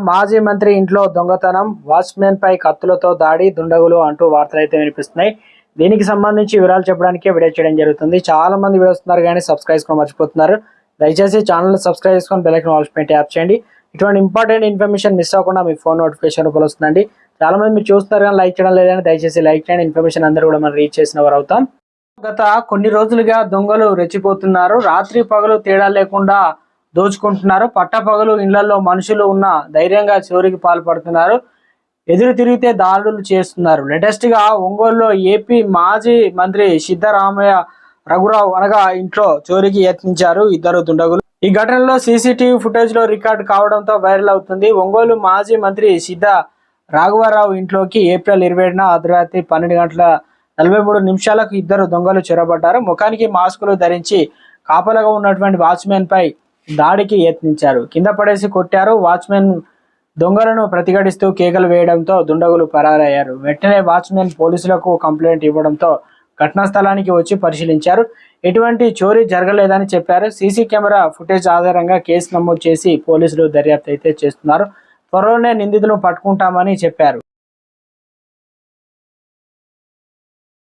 మాజీ మంత్రి ఇంట్లో దొంగతనం, వాచ్మెన్ పై కత్తులతో దాడి, దుండగులు అంటూ వార్తలు అయితే వినిపిస్తున్నాయి. దీనికి సంబంధించి వివరాలు చెప్పడానికి వీడియో చేయడం జరుగుతుంది. చాలా మంది చూస్తున్నారు కానీ సబ్స్క్రైబ్ చేసుకోవడం మర్చిపోతున్నారు. దయచేసి ఛానల్ సబ్స్క్రైబ్ చేసుకొని బెల్ ఐకాన్ ఆల్ పెట్టి ట్యాప్ చేయండి. ఇటువంటి ఇంపార్టెంట్ ఇన్ఫర్మేషన్ మిస్ అవ్వకుండా మీ ఫోన్ నోటిఫికేషన్ రూపంలో వస్తుందండి. చాలా మంది మీరు చూస్తున్నారు కానీ లైక్ చేయడం లేదని దయచేసి లైక్ చేయండి. ఇన్ఫర్మేషన్ అందరూ కూడా మనం రీచ్ చేసిన వారు అవుతాం. గత కొన్ని రోజులుగా దొంగలు రెచ్చిపోతున్నారు. రాత్రి పగలు తేడా లేకుండా దోచుకుంటున్నారు. పట్టపగలు ఇళ్లలో మనుషులు ఉన్న ధైర్యంగా చోరీకి పాల్పడుతున్నారు. ఎదురు తిరిగితే దాడులు చేస్తున్నారు. లేటెస్ట్ గా ఒంగోలులో ఏపీ మాజీ మంత్రి సిద్ధరామయ్య రఘురావు అనగా ఇంట్లో చోరీకి యత్నించారు ఇద్దరు దుండగులు. ఈ ఘటనలో సీసీటీవీ ఫుటేజ్ లో రికార్డు కావడంతో వైరల్ అవుతుంది. ఒంగోలు మాజీ మంత్రి సిద్ధ రాఘవరావు ఇంట్లోకి ఏప్రిల్ 27న అర్ధరాత్రి 12:43 ఇద్దరు దొంగలు చొరబడ్డారు. ముఖానికి మాస్కులు ధరించి కాపలాగా ఉన్నటువంటి వాచ్మెన్ పై దాడికి యత్నించారు. కింద పడేసి కొట్టారు. వాచ్మెన్ దొంగలను ప్రతిఘటిస్తూ కేకలు వేయడంతో దుండగులు పరారయ్యారు. వెంటనే వాచ్మెన్ పోలీసులకు కంప్లైంట్ ఇవ్వడంతో ఘటనా స్థలానికి వచ్చి పరిశీలించారు. ఎటువంటి చోరీ జరగలేదని చెప్పారు. సీసీ కెమెరా ఫుటేజ్ ఆధారంగా కేసు నమోదు చేసి పోలీసులు దర్యాప్తు అయితే చేస్తున్నారు. త్వరలోనే నిందితులను పట్టుకుంటామని చెప్పారు.